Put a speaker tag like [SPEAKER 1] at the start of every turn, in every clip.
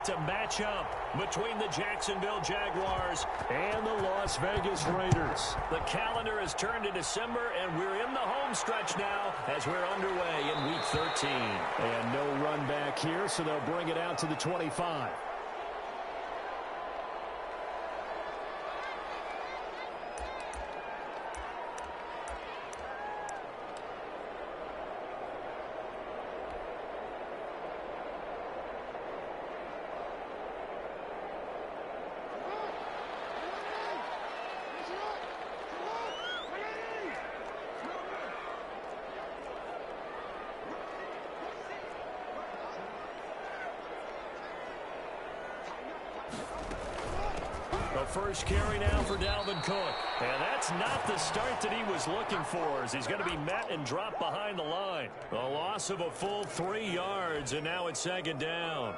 [SPEAKER 1] To match up between the Jacksonville Jaguars and the Las Vegas Raiders. The calendar has turned to December, and we're in the home stretch now as we're underway in Week 13. And no run back here, so they'll bring it out to the 25. First carry now for Dalvin Cook. And that's not the start that he was looking for, as he's going to be met and dropped behind the line. A loss of a full 3 yards, and now it's second down.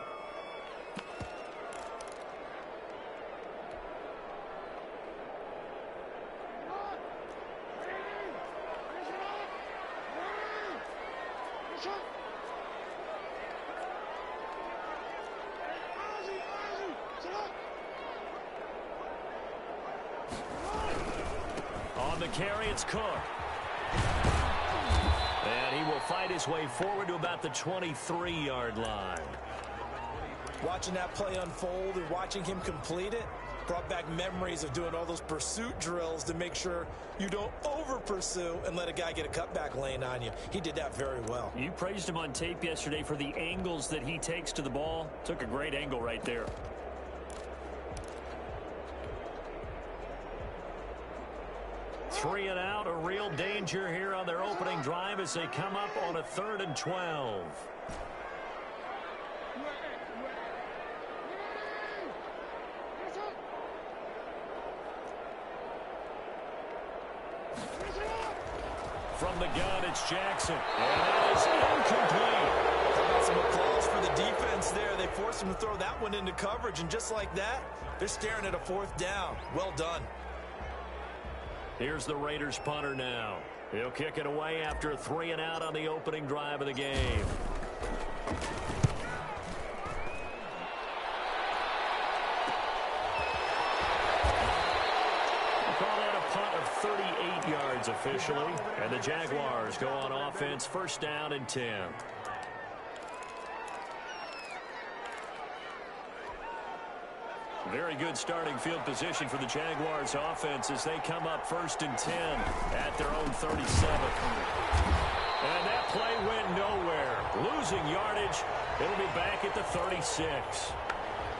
[SPEAKER 1] Carry, it's Cook. And he will fight his way forward to about the 23-yard line.
[SPEAKER 2] Watching that play unfold and watching him complete it brought back memories of doing all those pursuit drills to make sure you don't over-pursue and let a guy get a cutback lane on you. He did that very well.
[SPEAKER 1] You praised him on tape yesterday for the angles that he takes to the ball. Took a great angle right there. Three and out, a real danger here on their opening drive as they come up on a 3rd and 12. From the gun, it's Jackson. And that is incomplete.
[SPEAKER 2] How about some applause for the defense there? They forced him to throw that one into coverage, and just like that, they're staring at a 4th down. Well done.
[SPEAKER 1] Here's the Raiders punter now. He'll kick it away after a 3 and out on the opening drive of the game. We'll call that a punt of 38 yards officially. And the Jaguars go on offense, 1st down and 10. Very good starting field position for the Jaguars offense as they come up 1st and 10 at their own 37. And that play went nowhere. Losing yardage. It'll be back at the 36.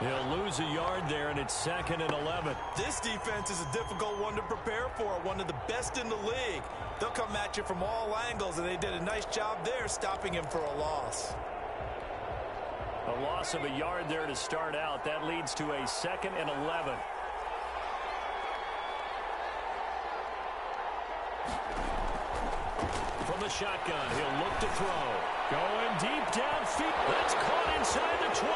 [SPEAKER 1] He'll lose a yard there, and it's 2nd and 11.
[SPEAKER 2] This defense is a difficult one to prepare for, one of the best in the league. They'll come at you from all angles, and they did a nice job there stopping him for a loss.
[SPEAKER 1] A loss of a yard there to start out. That leads to a 2nd and 11. From the shotgun, he'll look to throw. Going deep downfield. That's caught inside the 20.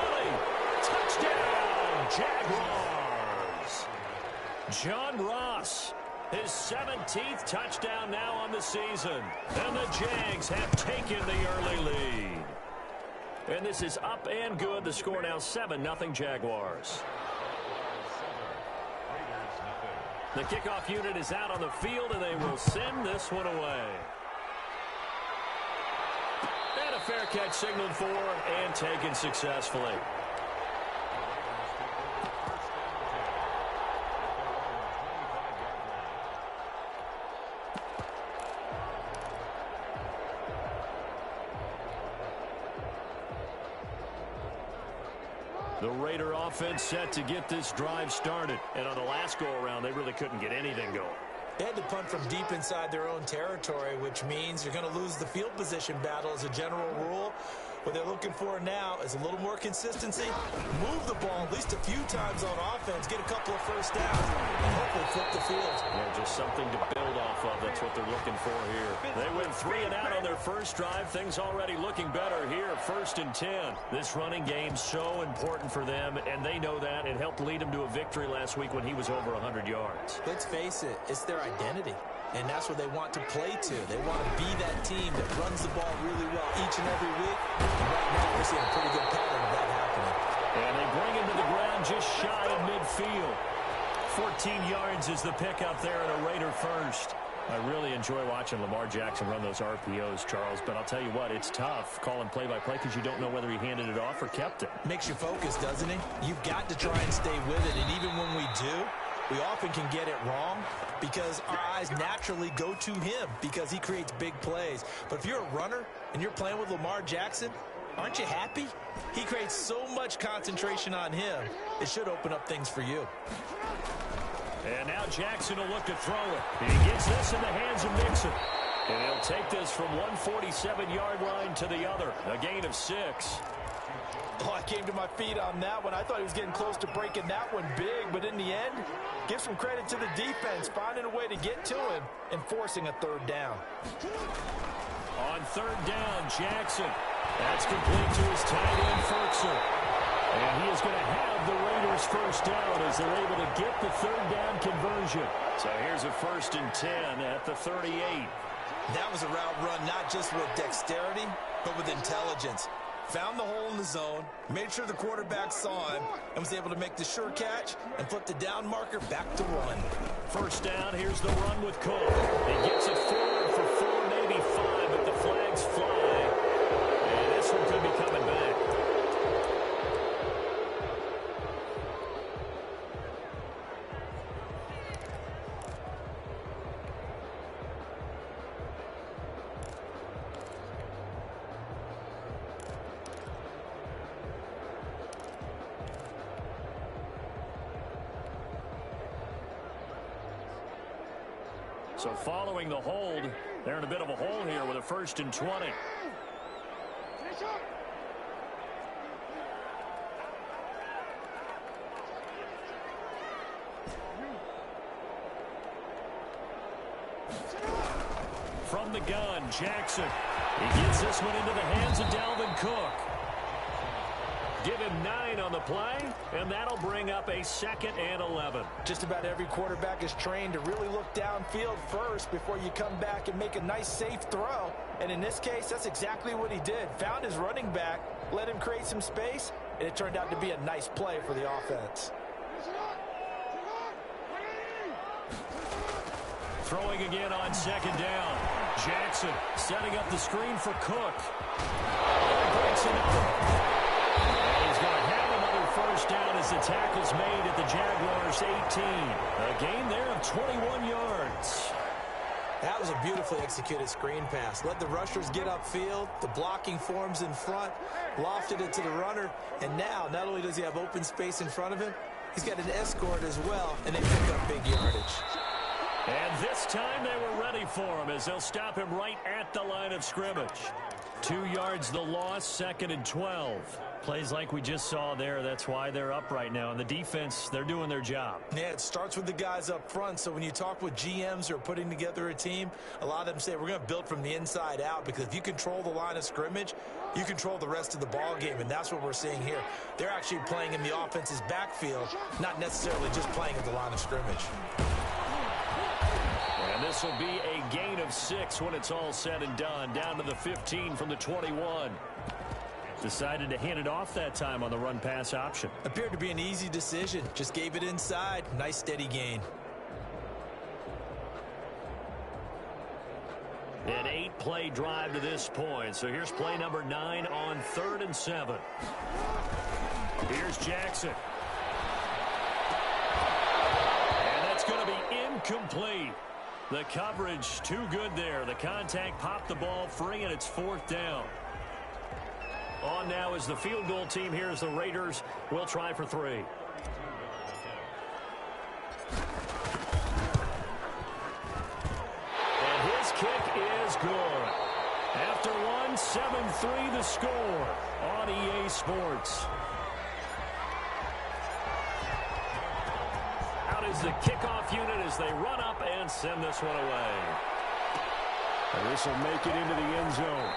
[SPEAKER 1] Touchdown, Jaguars. John Ross, his 17th touchdown now on the season. And the Jags have taken the early lead. And this is up and good. The score now 7-0 Jaguars. The kickoff unit is out on the field, and they will send this one away. And a fair catch signaled for and taken successfully. The Raider offense set to get this drive started. And on the last go-around, they really couldn't get anything going.
[SPEAKER 2] They had to punt from deep inside their own territory, which means you're going to lose the field position battle as a general rule. What they're looking for now is a little more consistency, move the ball at least a few times on offense, get a couple of 1st downs, and hopefully flip the field.
[SPEAKER 1] Yeah, just something to build off of. That's what they're looking for here. They went 3 and out on their first drive. Things already looking better here, 1st and 10. This running game's so important for them, and they know that. It helped lead them to a victory last week when he was over 100 yards.
[SPEAKER 2] Let's face it, it's their identity. And that's what they want to play to. They want to be that team that runs the ball really well each and every week. And right now, we're seeing a pretty good pattern of that happening.
[SPEAKER 1] And they bring down just shy of midfield. 14 yards is the pickup there at a Raider first. I really enjoy watching Lamar Jackson run those RPOs, Charles, but I'll tell you what, it's tough calling play-by-play because you don't know whether he handed it off or kept it.
[SPEAKER 2] Makes you focus, doesn't it? You've got to try and stay with it, and even when we do, we often can get it wrong because our eyes naturally go to him because he creates big plays. But if you're a runner and you're playing with Lamar Jackson, aren't you happy? He creates so much concentration on him. It should open up things for you.
[SPEAKER 1] And now Jackson will look to throw it. He gets this in the hands of Mixon. And he'll take this from 147-yard line to the other. A gain of 6.
[SPEAKER 2] Oh, I came to my feet on that one. I thought he was getting close to breaking that one big, but in the end, give some credit to the defense, finding a way to get to him and forcing a third down.
[SPEAKER 1] On third down, Jackson. That's complete to his tight end, Ferguson. And he is going to have the Raiders first down as they're able to get the third down conversion. So here's a 1st and 10 at the 38.
[SPEAKER 2] That was a route run not just with dexterity, but with intelligence. Found the hole in the zone, made sure the quarterback saw him, and was able to make the sure catch and flip the down marker back to 1.
[SPEAKER 1] First down, here's the run with Cook. He gets it forward for 4, maybe 5, but the flags fly. And this one could be coming back. So following the hold, they're in a bit of a hole here with a 1st and 20. From the gun, Jackson. He gets this one into the hands of Dalvin Cook. Give him 9 on the play, and that'll bring up a 2nd and 11.
[SPEAKER 2] Just about every quarterback is trained to really look downfield first before you come back and make a nice, safe throw. And in this case, that's exactly what he did. Found his running back, let him create some space, and it turned out to be a nice play for the offense.
[SPEAKER 1] Throwing again on 2nd down. Jackson setting up the screen for Cook. Breaks another. He's going to have another first down as the tackle's made at the Jaguars' 18. A gain there of 21 yards.
[SPEAKER 2] That was a beautifully executed screen pass. Let the rushers get upfield. The blocking forms in front. Lofted it to the runner. And now, not only does he have open space in front of him, he's got an escort as well, and they pick up big yardage.
[SPEAKER 1] And this time they were ready for him as they'll stop him right at the line of scrimmage. 2 yards the loss, 2nd and 12. Plays like we just saw there. That's why they're up right now. And the defense, they're doing their job.
[SPEAKER 2] Yeah, it starts with the guys up front. So when you talk with GMs who are putting together a team, a lot of them say we're going to build from the inside out, because if you control the line of scrimmage, you control the rest of the ball game. And that's what we're seeing here. They're actually playing in the offense's backfield, not necessarily just playing at the line of scrimmage.
[SPEAKER 1] And this will be a gain of 6 when it's all said and done. Down to the 15 from the 21. Decided to hand it off that time on the run-pass option.
[SPEAKER 2] Appeared to be an easy decision. Just gave it inside. Nice, steady gain.
[SPEAKER 1] An 8-play drive to this point. So here's play number 9 on 3rd and 7. Here's Jackson. And that's going to be incomplete. The coverage too good there. The contact popped the ball free, and it's 4th down. On now is the field goal team here as the Raiders will try for 3. And his kick is good. After one, 7-3 the score on EA Sports. Out is the kickoff unit as they run up and send this one away. And this will make it into the end zone.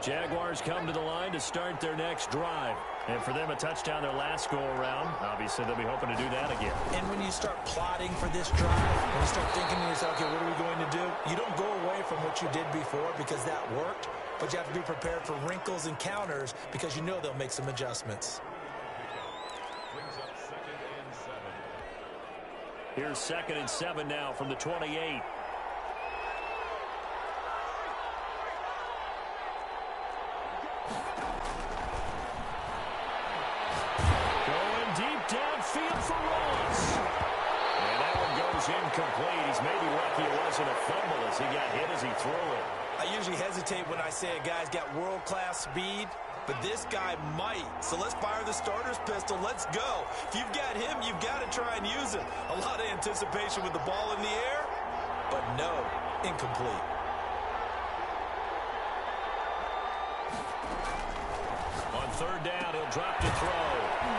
[SPEAKER 1] Jaguars come to the line to start their next drive. And for them, a touchdown their last go-around. Obviously, they'll be hoping to do that again.
[SPEAKER 2] And when you start plotting for this drive, when you start thinking to yourself, okay, what are we going to do? You don't go away from what you did before because that worked, but you have to be prepared for wrinkles and counters because you know they'll make some adjustments.
[SPEAKER 1] Here's 2nd and 7 now from the 28. Downfield for Ross. And that one goes incomplete. He's maybe lucky it wasn't a fumble as he got hit as he threw it.
[SPEAKER 2] I usually hesitate when I say a guy's got world-class speed, but this guy might. So let's fire the starter's pistol. Let's go. If you've got him, you've got to try and use him. A lot of anticipation with the ball in the air, but no, incomplete.
[SPEAKER 1] On 3rd down, he'll drop to throw.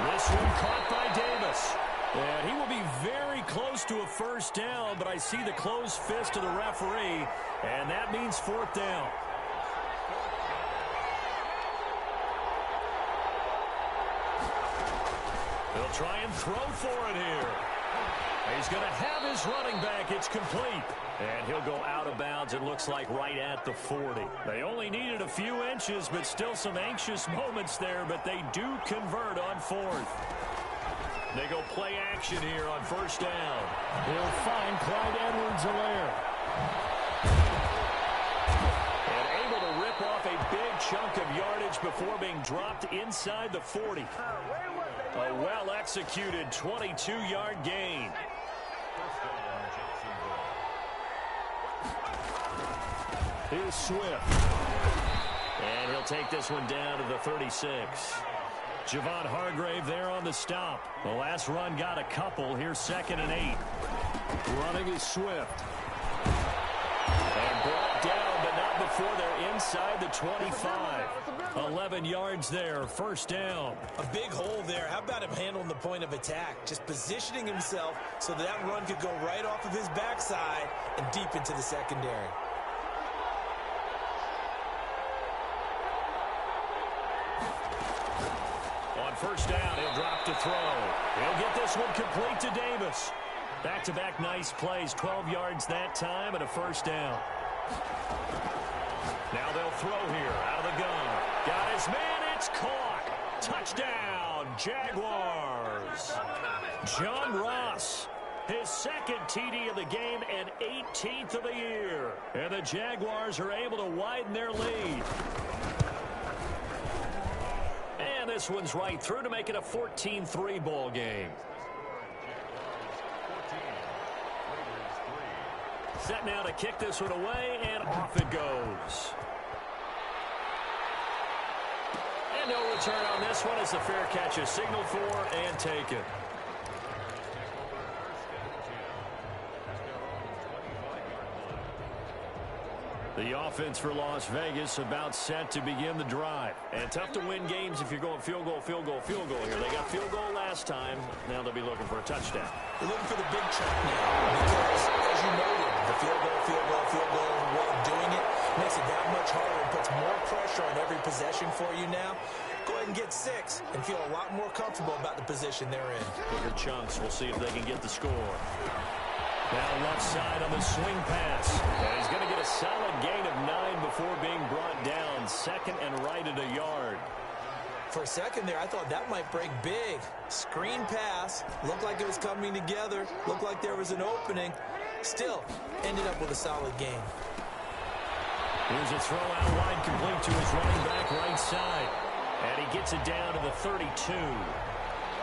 [SPEAKER 1] This one caught by Davis. And he will be very close to a 1st down, but I see the closed fist of the referee, and that means 4th down. He'll try and throw for it here. He's going to have his running back. It's complete. And he'll go out of bounds, it looks like, right at the 40. They only needed a few inches, but still some anxious moments there, but they do convert on 4th. They go play action here on 1st down. He'll find Clyde Edwards-Helaire. And able to rip off a big chunk of yardage before being dropped inside the 40. A well-executed 22-yard gain. Here's Swift. And he'll take this one down to the 36. Javon Hargrave there on the stop. The last run got a couple. Here's 2nd and 8. Running is Swift. And brought down, but not before they're inside the 25. 11 yards there, 1st down.
[SPEAKER 2] A big hole there. How about him handling the point of attack? Just positioning himself so that run could go right off of his backside and deep into the secondary.
[SPEAKER 1] On 1st down, he'll drop to throw. He'll get this one complete to Davis. Back-to-back nice plays, 12 yards that time and a 1st down. Now they'll throw here out of the gun. Got his man, it's caught. Touchdown, Jaguars. John Ross, his 2nd TD of the game and 18th of the year. And the Jaguars are able to widen their lead. And this one's right through to make it a 14-3 ball game. Set now to kick this one away, and off it goes. And no return on this one as the fair catch is signaled for and taken. The offense for Las Vegas about set to begin the drive. And tough to win games if you're going field goal, field goal, field goal here. They got field goal last time. Now they'll be looking for a touchdown.
[SPEAKER 2] They're looking for the big chunk now because, as you noted, the field goal way of doing it makes it that much harder and puts more pressure on every possession for you now. Go ahead and get 6 and feel a lot more comfortable about the position they're in.
[SPEAKER 1] Bigger chunks. We'll see if they can get the score. Now left side on the swing pass. And he's going to get a solid gain of 9 before being brought down. 2nd and right at a yard.
[SPEAKER 2] For a second there, I thought that might break big. Screen pass. Looked like it was coming together. Looked like there was an opening. Still, ended up with a solid gain.
[SPEAKER 1] Here's a throw out wide complete to his running back right side. And he gets it down to the 32.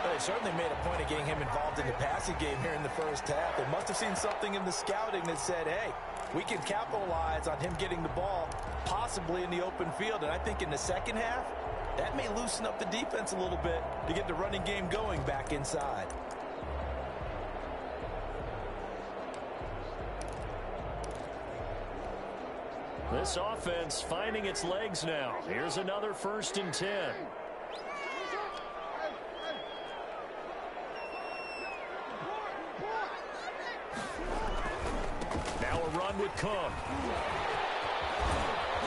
[SPEAKER 2] They certainly made a point of getting him involved in the passing game here in the 1st half. They must have seen something in the scouting that said, hey, we can capitalize on him getting the ball possibly in the open field. And I think in the 2nd half, that may loosen up the defense a little bit to get the running game going back inside.
[SPEAKER 1] This offense finding its legs now. Here's another 1st and 10. Now a run with Cook.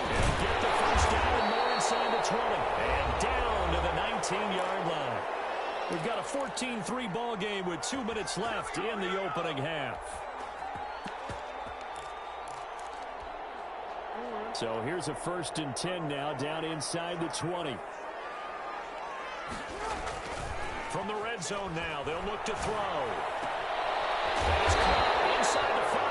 [SPEAKER 1] And get the 1st down and more we've got a 14-3 ball game with 2 minutes left in the opening half. So here's a 1st and 10 now, down inside the 20. From the red zone now, they'll look to throw. That's caught inside the 5.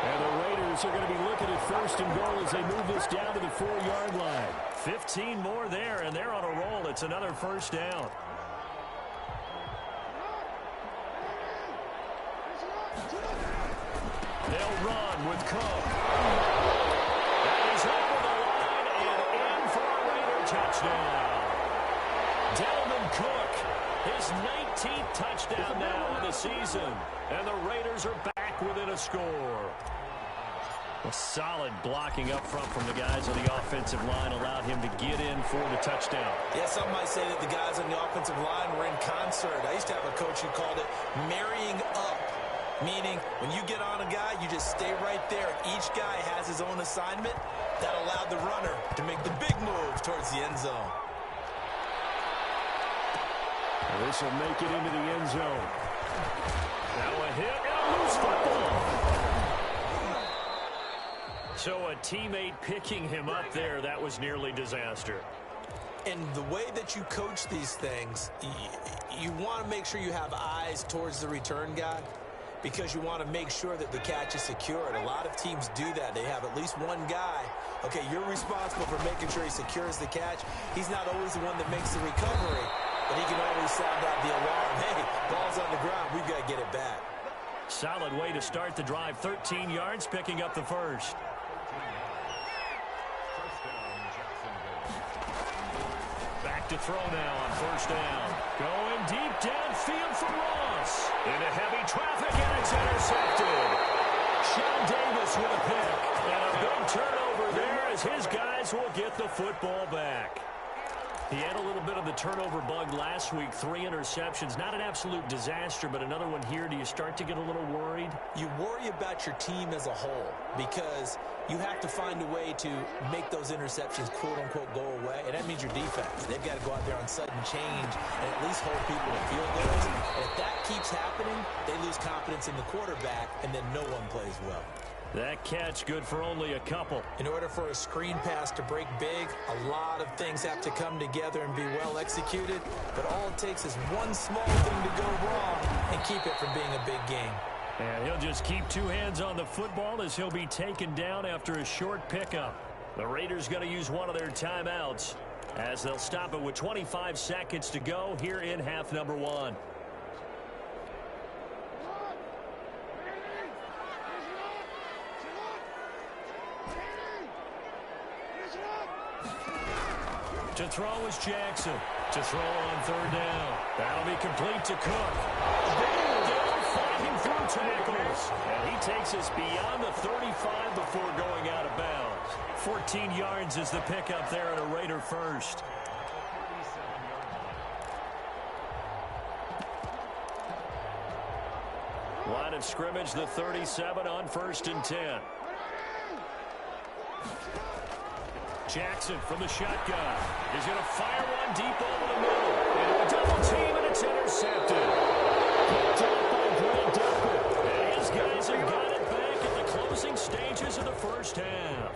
[SPEAKER 1] And the Raiders are going to be looking at 1st and goal as they move this down to the 4-yard line. 15 more there, and they're on a roll. It's another 1st down. They'll run with Cook. And he's over the line and in for a Raider touchdown. Dalvin Cook, his 19th touchdown now of the season. And the Raiders are back within a score. A solid blocking up front from the guys on the offensive line allowed him to get in for the touchdown.
[SPEAKER 2] Yeah, some might say that the guys on the offensive line were in concert. I used to have a coach who called it marrying up, meaning when you get on a guy, you just stay right there. Each guy has his own assignment. That allowed the runner to make the big move towards the end zone.
[SPEAKER 1] This will make it into the end zone. Now a hit and a loose football. So a teammate picking him up there, that was nearly disaster.
[SPEAKER 2] And the way that you coach these things, you want to make sure you have eyes towards the return guy because you want to make sure that the catch is secured. A lot of teams do that. They have at least one guy. Okay, you're responsible for making sure he secures the catch. He's not always the one that makes the recovery, but he can always sound out the alarm. Hey, ball's on the ground. We've got to get it back.
[SPEAKER 1] Solid way to start the drive. 13 yards, picking up the 1st. Back to throw now on 1st down. Going deep downfield for Ross. Into heavy traffic, and it's intercepted. Sean Davis with a pick. And a big turnover there as his guys will get the football back. He had a little bit of the turnover bug last week. 3 interceptions. Not an absolute disaster, but another one here. Do you start to get a little worried?
[SPEAKER 2] You worry about your team as a whole because you have to find a way to make those interceptions, quote-unquote, go away. And that means your defense. They've got to go out there on sudden change and at least hold people to field goals. And if that keeps happening, they lose confidence in the quarterback, and then no one plays well.
[SPEAKER 1] That catch good for only a couple.
[SPEAKER 2] In order for a screen pass to break big, a lot of things have to come together and be well executed. But all it takes is one small thing to go wrong and keep it from being a big game.
[SPEAKER 1] And he'll just keep 2 hands on the football as he'll be taken down after a short pickup. The Raiders going to use one of their timeouts as they'll stop it with 25 seconds to go here in half number 1. To throw is Jackson. To throw on 3rd down. That'll be complete to Cook. They'll fighting through tackles. And he takes us beyond the 35 before going out of bounds. 14 yards is the pickup there at a Raider 1st. Line of scrimmage, the 37 on 1st and 10. Jackson from the shotgun. He's going to fire one deep over the middle. Into a double team, and it's intercepted. Picked up by Grant Delpit. And his guys have got it back at the closing stages of the 1st half.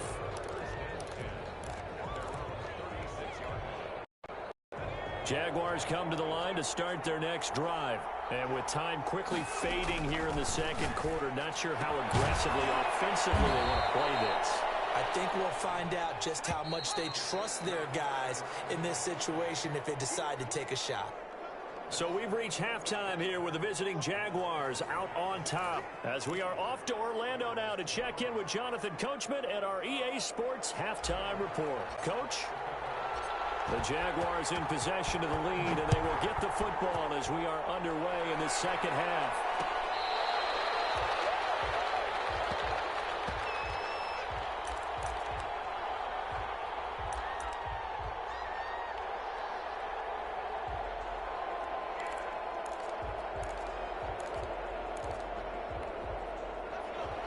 [SPEAKER 1] Jaguars come to the line to start their next drive. And with time quickly fading here in the 2nd quarter, not sure how aggressively, offensively they want to play this.
[SPEAKER 2] I think we'll find out just how much they trust their guys in this situation if they decide to take a shot.
[SPEAKER 1] So we've reached halftime here with the visiting Jaguars out on top. As we are off to Orlando now to check in with Jonathan Coachman at our EA Sports Halftime Report. Coach? The Jaguars in possession of the lead, and they will get the football as we are underway in this 2nd half.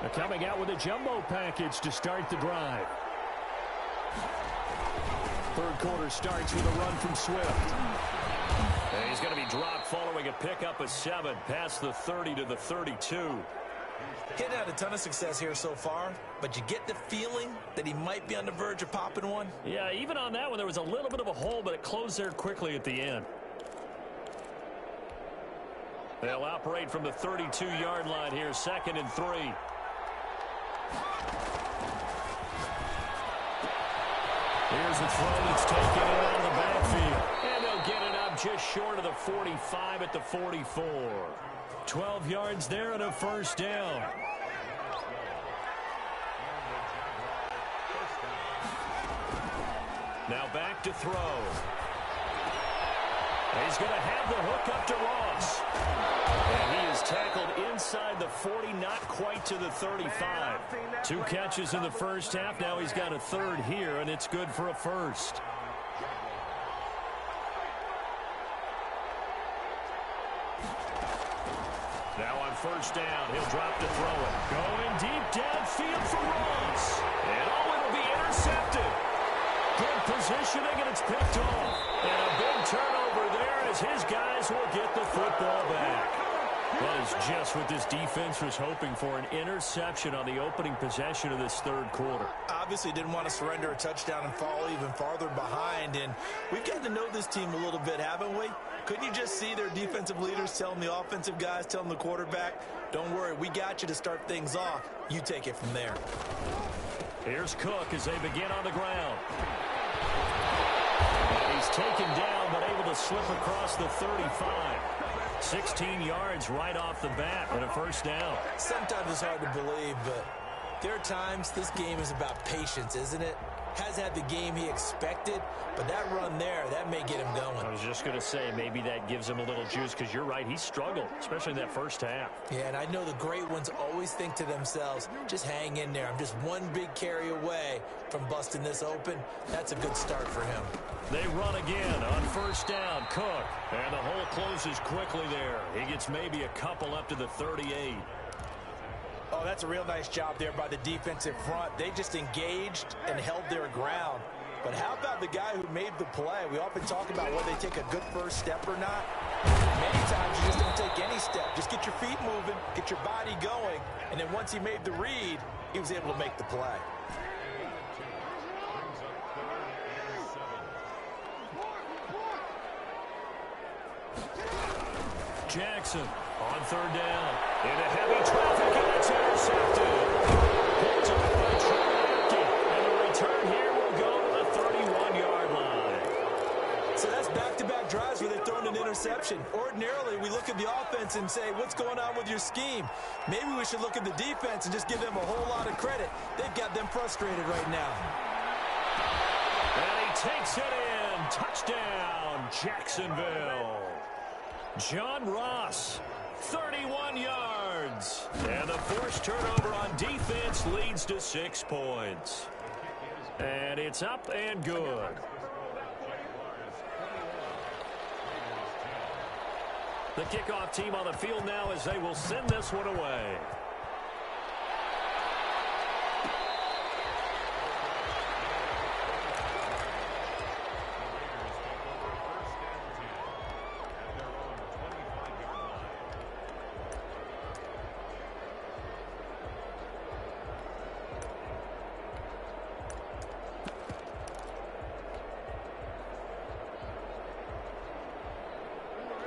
[SPEAKER 1] They're coming out with a jumbo package to start the drive. 3rd quarter starts with a run from Swift. And he's going to be dropped following a pickup of 7 past the 30 to the 32.
[SPEAKER 2] He's had a ton of success here so far, but you get the feeling that he might be on the verge of popping one.
[SPEAKER 1] Yeah, even on that one, there was a little bit of a hole, but it closed there quickly at the end. They'll operate from the 32-yard line here, 2nd and 3. Here's the throw that's taken in out of the backfield. And they'll get it up just short of the 45 at the 44. 12 yards there and a first down. Now back to throw. He's going to have the hook up to Ross. And he is tackled inside the 40, not quite to the 35. 2 catches in the first half. Now he's got a 3rd here, and it's good for a first. Now on first down, he'll drop to throw it. Going deep downfield for Ross. And it'll be intercepted. Good positioning, and it's picked off. And a big turnover there as his guys will get the football back. That is just what this defense was hoping for, an interception on the opening possession of this 3rd quarter.
[SPEAKER 2] Obviously didn't want to surrender a touchdown and fall even farther behind. And we've gotten to know this team a little bit, haven't we? Couldn't you just see their defensive leaders telling the offensive guys, telling the quarterback, don't worry, we got you to start things off. You take it from there.
[SPEAKER 1] Here's Cook as they begin on the ground. And he's taken down, but able to slip across the 35. 16 yards right off the bat and a first down.
[SPEAKER 2] Sometimes it's hard to believe, but there are times this game is about patience, isn't it? Has had the game he expected, but that run there, that may get him going.
[SPEAKER 1] I was just going to say, maybe that gives him a little juice, because you're right, he struggled, especially in that first half.
[SPEAKER 2] Yeah, and I know the great ones always think to themselves, just hang in there. I'm just one big carry away from busting this open. That's a good start for him.
[SPEAKER 1] They run again on first down. Cook, and the hole closes quickly there. He gets maybe a couple up to the 38.
[SPEAKER 2] Oh, that's a real nice job there by the defensive front. They just engaged and held their ground. But how about the guy who made the play? We often talk about whether they take a good first step or not. Many times you just don't take any step. Just get your feet moving, get your body going, and then once he made the read, he was able to make the play.
[SPEAKER 1] Jackson on 3rd down. Into heavy traffic, and it's intercepted. Picked up by Trey, and the return here will go to the 31-yard line.
[SPEAKER 2] So that's back-to-back drives where they've thrown an interception. Ordinarily, we look at the offense and say, what's going on with your scheme? Maybe we should look at the defense and just give them a whole lot of credit. They've got them frustrated right now.
[SPEAKER 1] And he takes it in. Touchdown, Jacksonville. John Ross, 31 yards. And the forced turnover on defense leads to 6 points. And it's up and good. The kickoff team on the field now as they will send this one away.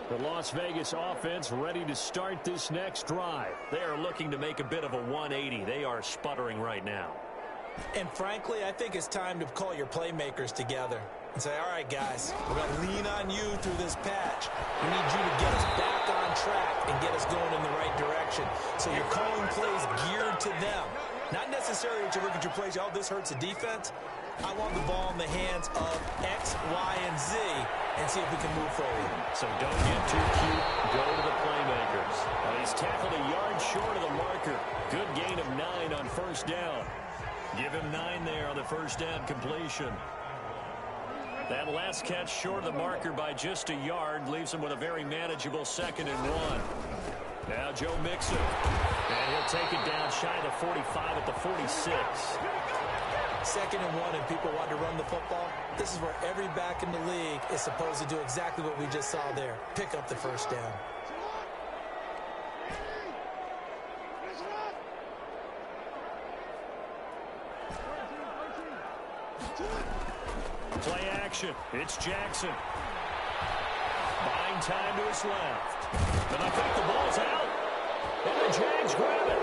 [SPEAKER 1] The Las Vegas offense ready to start this next drive. They are looking to make a bit of a 180. They are sputtering right now.
[SPEAKER 2] And frankly, I think it's time to call your playmakers together and say, all right, guys, we're going to lean on you through this patch. We need you to get us back on track and get us going in the right direction. So you're calling plays geared to them. Not necessarily that you look at your plays, oh, this hurts the defense. I want the ball in the hands of X, Y, and Z and see if we can move forward.
[SPEAKER 1] So don't get too cute. Go to the playmakers. Well, he's tackled a yard short of the marker. Good gain of 9 on first down. Give him 9 there on the first down completion. That last catch short of the marker by just a yard leaves him with a very manageable 2nd and 1. Now Joe Mixon. And he'll take it down shy of the 45 at the 46.
[SPEAKER 2] 2nd and 1 and people want to run the football. This is where every back in the league is supposed to do exactly what we just saw there. Pick up the first down.
[SPEAKER 1] Play action. It's Jackson. Buying time to his left. And I think the ball's out. And the Jags grab it.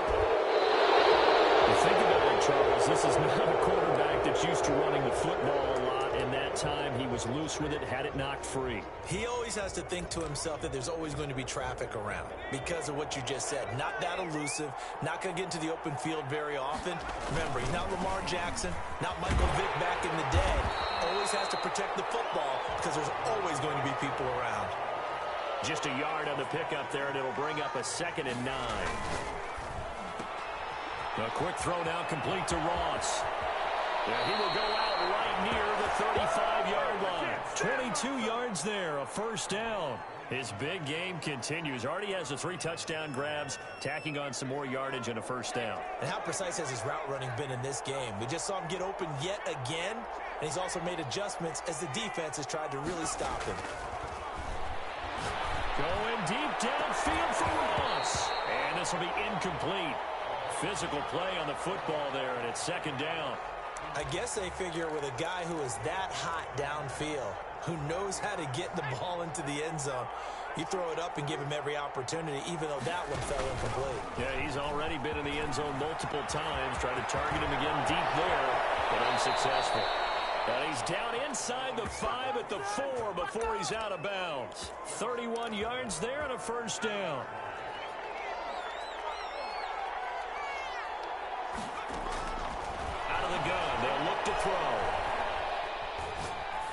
[SPEAKER 1] You think about it, Charles, this is not a quarterback that's used to running the football a lot, and that time he was loose with it, had it knocked free.
[SPEAKER 2] He always has to think to himself that there's always going to be traffic around because of what you just said. Not that elusive, not going to get into the open field very often. Remember, he's not Lamar Jackson, not Michael Vick back in the day. Always has to protect the football because there's always going to be people around.
[SPEAKER 1] Just a yard on the pickup there, and it'll bring up a 2nd and 9. A quick throw now complete to Ross. Yeah, he will go out right near the 35-yard line. 22 yards there, a first down. His big game continues. Already has the 3 touchdown grabs, tacking on some more yardage and a first down.
[SPEAKER 2] And how precise has his route running been in this game? We just saw him get open yet again, and he's also made adjustments as the defense has tried to really stop him.
[SPEAKER 1] Going deep downfield for Ross. And this will be incomplete. Physical play on the football there, and it's 2nd down.
[SPEAKER 2] I guess they figure with a guy who is that hot downfield, who knows how to get the ball into the end zone, you throw it up and give him every opportunity, even though that one fell incomplete.
[SPEAKER 1] Yeah, he's already been in the end zone multiple times, trying to target him again deep there, but unsuccessful. And he's down inside the 5 at the 4 before he's out of bounds. 31 yards there and a first down. Out of the gun, they'll look to throw.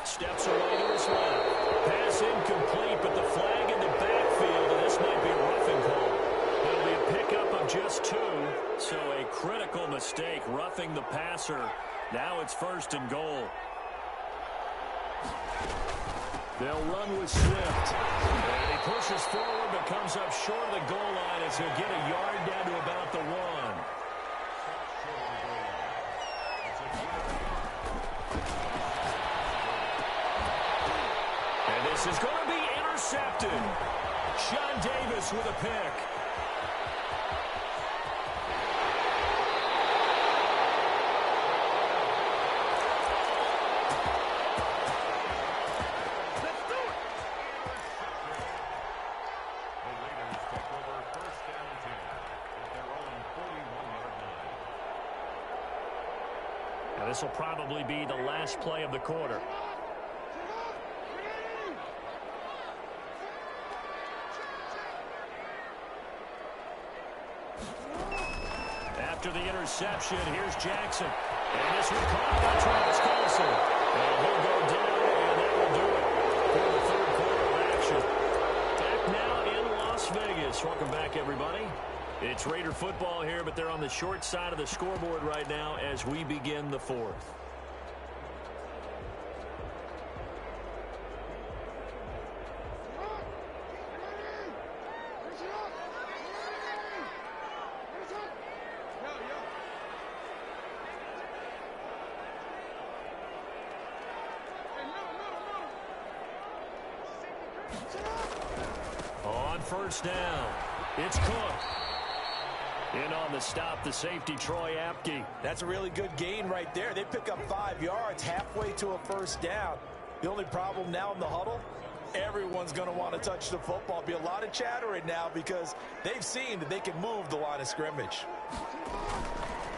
[SPEAKER 1] Steps away to his left. Pass incomplete, but the flag in the backfield, and this might be a roughing call. It'll be a pickup of just 2, so a critical mistake, roughing the passer. Now it's 1st and goal. They'll run with Swift. And he pushes forward, but comes up short of the goal line as he'll get a yard down to about the 1. And this is going to be intercepted. Sean Davis with a pick. This will probably be the last play of the quarter. After the interception, here's Jackson. And this one caught by Travis Kelce. And he'll go down, and that will do it for the 3rd quarter of action. Back now in Las Vegas. Welcome back, everybody. It's Raider football here, but they're on the short side of the scoreboard right now as we begin the 4th. On 1st down, it's Cook. In on the stop, the safety, Troy Apke.
[SPEAKER 2] That's a really good gain right there. They pick up 5 yards halfway to a first down. The only problem now in the huddle, everyone's going to want to touch the football. Be a lot of chattering now because they've seen that they can move the line of scrimmage.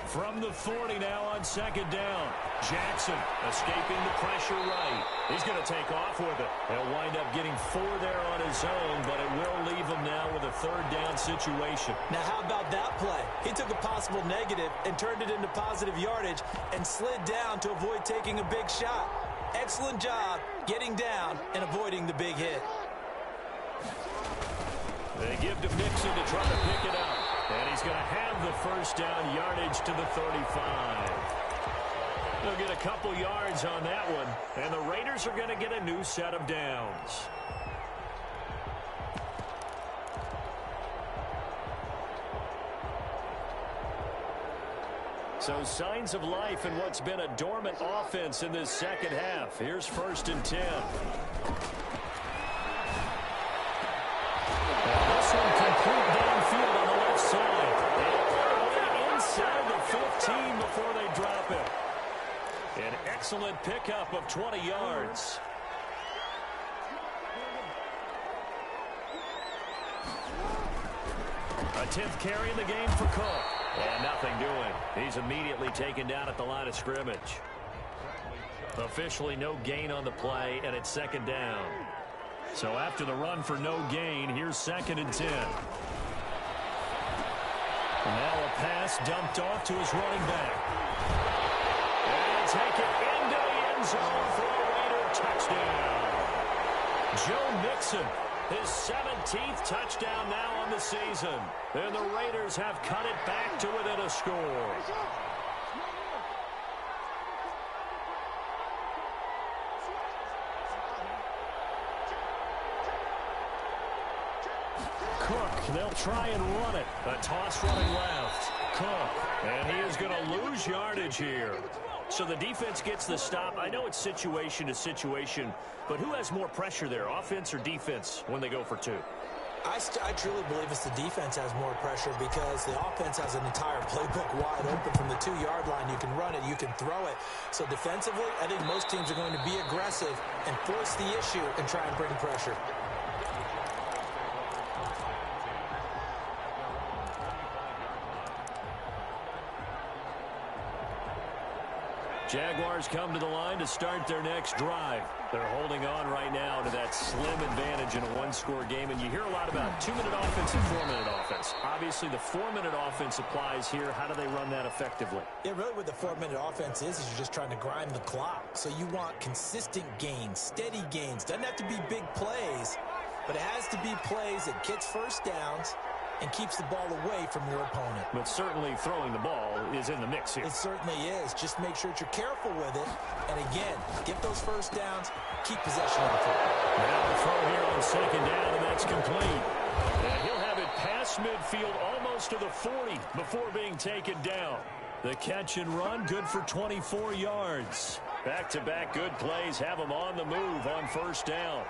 [SPEAKER 1] From the 40 now on 2nd down. Jackson escaping the pressure right. He's going to take off with it. He'll wind up getting 4 there on his own, but it will leave him now with a 3rd down situation.
[SPEAKER 2] Now, how about that play? He took a possible negative and turned it into positive yardage and slid down to avoid taking a big shot. Excellent job getting down and avoiding the big hit.
[SPEAKER 1] They give to Mixon to try to pick it up. And he's going to have the 1st down, yardage to the 35. They'll get a couple yards on that one, and the Raiders are going to get a new set of downs. So signs of life in what's been a dormant offense in this second half. Here's 1st and 10. And this one complete downfield on the left side. And way inside the 15 before they drop it. An excellent pickup of 20 yards. A 10th carry in the game for Cook. And nothing doing. He's immediately taken down at the line of scrimmage. Officially no gain on the play, and it's 2nd down. So after the run for no gain, here's 2nd and 10. And now a pass dumped off to his running back. And take it into the end zone for a Raider touchdown. Joe Mixon, his 17th touchdown now on the season. And the Raiders have cut it back to within a score. Cook, they'll try and run it. A toss running left. Cook, and he is going to lose yardage here. So the defense gets the stop. I know it's situation to situation, but who has more pressure there, offense or defense, when they go for 2?
[SPEAKER 2] I truly believe it's the defense has more pressure because the offense has an entire playbook wide open from the 2-yard line. You can run it, you can throw it. So defensively, I think most teams are going to be aggressive and force the issue and try and bring pressure.
[SPEAKER 1] Jaguars come to the line to start their next drive. They're holding on right now to that slim advantage in a 1-score game. And you hear a lot about 2-minute offense and 4-minute offense. Obviously, the 4-minute offense applies here. How do they run that effectively?
[SPEAKER 2] Yeah, really what the 4-minute offense is you're just trying to grind the clock. So you want consistent gains, steady gains. Doesn't have to be big plays, but it has to be plays that gets first downs and keeps the ball away from your opponent.
[SPEAKER 1] But certainly throwing the ball is in the mix here.
[SPEAKER 2] It certainly is. Just make sure that you're careful with it. And again, get those first downs, keep possession of the football.
[SPEAKER 1] Now the throw here on 2nd down, and that's complete. And he'll have it past midfield almost to the 40 before being taken down. The catch and run, good for 24 yards. Back-to-back good plays have him on the move on 1st down.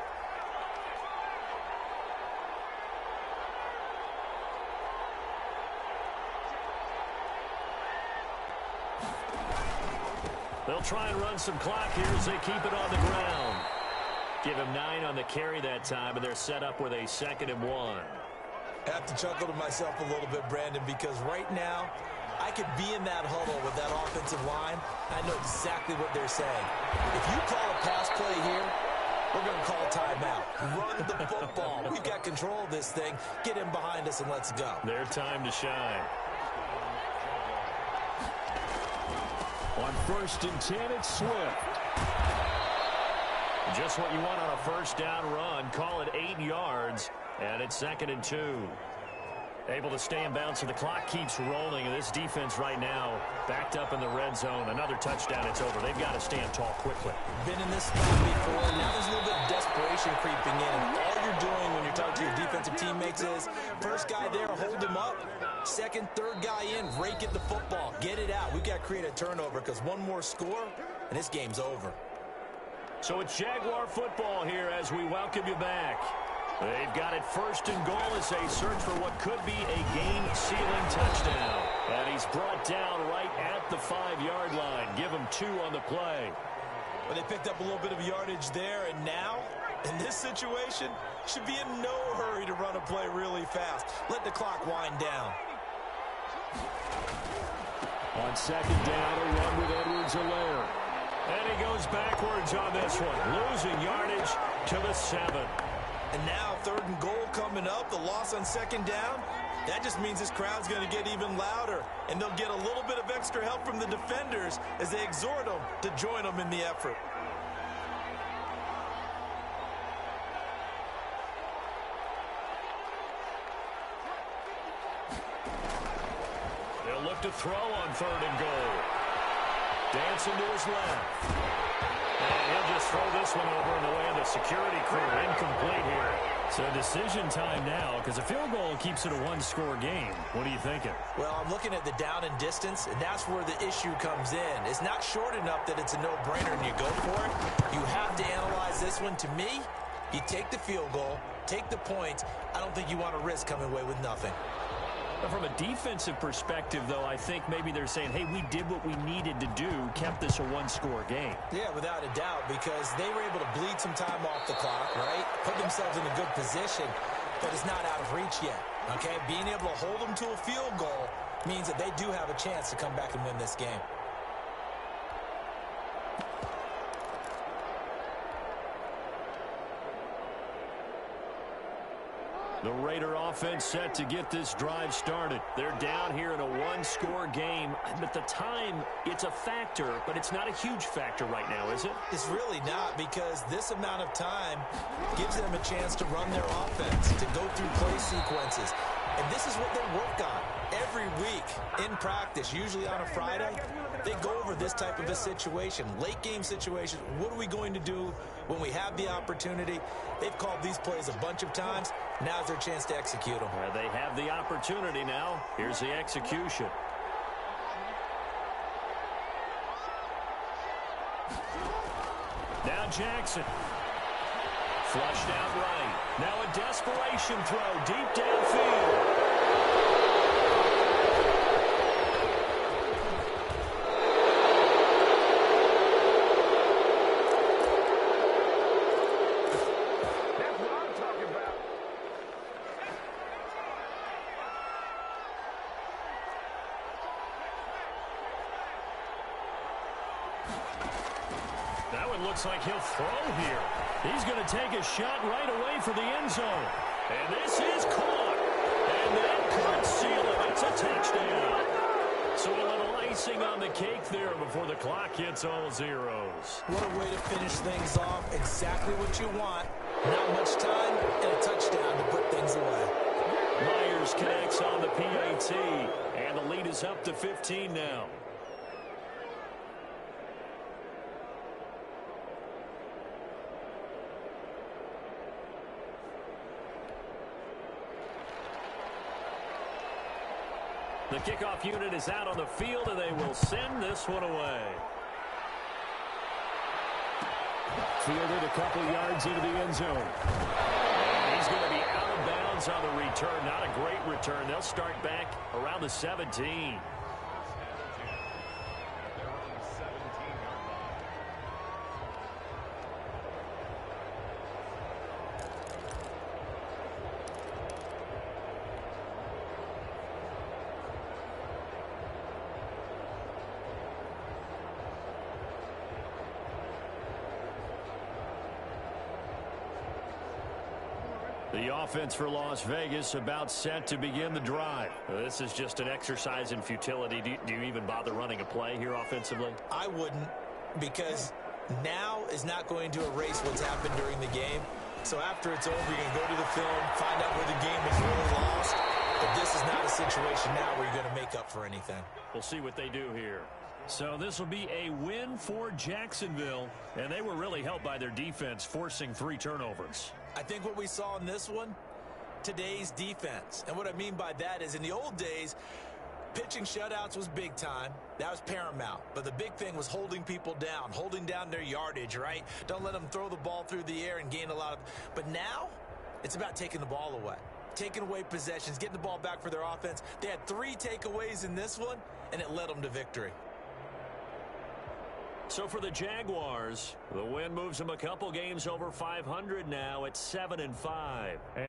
[SPEAKER 1] They'll try and run some clock here as they keep it on the ground. Give him 9 on the carry that time, and they're set up with a 2nd and 1.
[SPEAKER 2] I have to chuckle to myself a little bit, Brandon, because right now I could be in that huddle with that offensive line. I know exactly what they're saying. If you call a pass play here, we're going to call a timeout. Run the football. We've got control of this thing. Get him behind us and let's go.
[SPEAKER 1] Their time to shine. On 1st and 10, it's Swift. Just what you want on a 1st down run. Call it 8 yards, and it's 2nd and 2. Able to stay in bounds, so the clock keeps rolling, and this defense right now backed up in the red zone. Another touchdown, it's over. They've got to stand tall quickly.
[SPEAKER 2] Been in this spot before. Now there's a little bit of desperation creeping in. All you're doing when you're talking to your defensive teammates is, first guy there, hold him up. Second, third guy in, rake at the football. Get it out. We've got to create a turnover because one more score, and this game's over.
[SPEAKER 1] So it's Jaguar football here as we welcome you back. They've got it 1st and goal as they search for what could be a game-sealing touchdown. And he's brought down right at the 5-yard line. Give him 2 on the play.
[SPEAKER 2] Well, they picked up a little bit of yardage there, and now, in this situation, should be in no hurry to run a play really fast. Let the clock wind down.
[SPEAKER 1] On 2nd down, a run with Edwards-Helaire. And he goes backwards on this one, losing yardage to the 7.
[SPEAKER 2] And now 3rd and goal coming up, the loss on 2nd down. That just means this crowd's going to get even louder, and they'll get a little bit of extra help from the defenders as they exhort them to join them in the effort.
[SPEAKER 1] They'll look to throw on 3rd and goal. Dancing to his left. And he'll just throw this one over in the way of the the security crew. Incomplete here. So decision time now, because a field goal keeps it a one-score game. What are you thinking?
[SPEAKER 2] Well, I'm looking at the down and distance, and that's where the issue comes in. It's not short enough that it's a no-brainer and you go for it. You have to analyze this one. To me, you take the field goal, take the points. I don't think you want to risk coming away with nothing.
[SPEAKER 1] From a defensive perspective, though, I think maybe they're saying, hey, we did what we needed to do, kept this a one-score game.
[SPEAKER 2] Yeah, without a doubt, because they were able to bleed some time off the clock, right? Put themselves in a good position, but it's not out of reach yet, okay? Being able to hold them to a field goal means that they do have a chance to come back and win this game.
[SPEAKER 1] The Raider offense set to get this drive started. They're down here in a one-score game. But the time, it's a factor, but it's not a huge factor right now, is it?
[SPEAKER 2] It's really not, because this amount of time gives them a chance to run their offense, to go through play sequences. And this is what they work on every week in practice, usually on a Friday. They go over this type of a situation, late-game situation. What are we going to do when we have the opportunity? They've called these plays a bunch of times. Now's their chance to execute them.
[SPEAKER 1] They have the opportunity now. Here's the execution. Now Jackson. Flushed out right. Now a desperation throw deep downfield. That one looks like he'll throw here. He's going to take a shot right away for the end zone. And this is caught. And that could seal it. It's a touchdown. So a little icing on the cake there before the clock hits all zeros.
[SPEAKER 2] What a way to finish things off. Exactly what you want. Not much time and a touchdown to put things away.
[SPEAKER 1] Myers connects on the PAT. And the lead is up to 15 now. The kickoff unit is out on the field, and they will send this one away. Fielded a couple yards into the end zone. And he's going to be out of bounds on the return. Not a great return. They'll start back around the 17. The offense for Las Vegas about set to begin the drive. This is just an exercise in futility. Do you even bother running a play here offensively?
[SPEAKER 2] I wouldn't, because now is not going to erase what's happened during the game. So after it's over, you're going to go to the film, find out where the game was really lost. But this is not a situation now where you're going to make up for anything.
[SPEAKER 1] We'll see what they do here. So this will be a win for Jacksonville, and they were really helped by their defense forcing 3 turnovers.
[SPEAKER 2] I think what we saw in this one, today's defense. And what I mean by that is in the old days, pitching shutouts was big time. That was paramount. But the big thing was holding people down, holding down their yardage, right? Don't let them throw the ball through the air and gain a lot of... But now, it's about taking the ball away. Taking away possessions, getting the ball back for their offense. They had 3 takeaways in this one, and it led them to victory.
[SPEAKER 1] So for the Jaguars, the win moves them a couple games over 500 now at 7-5.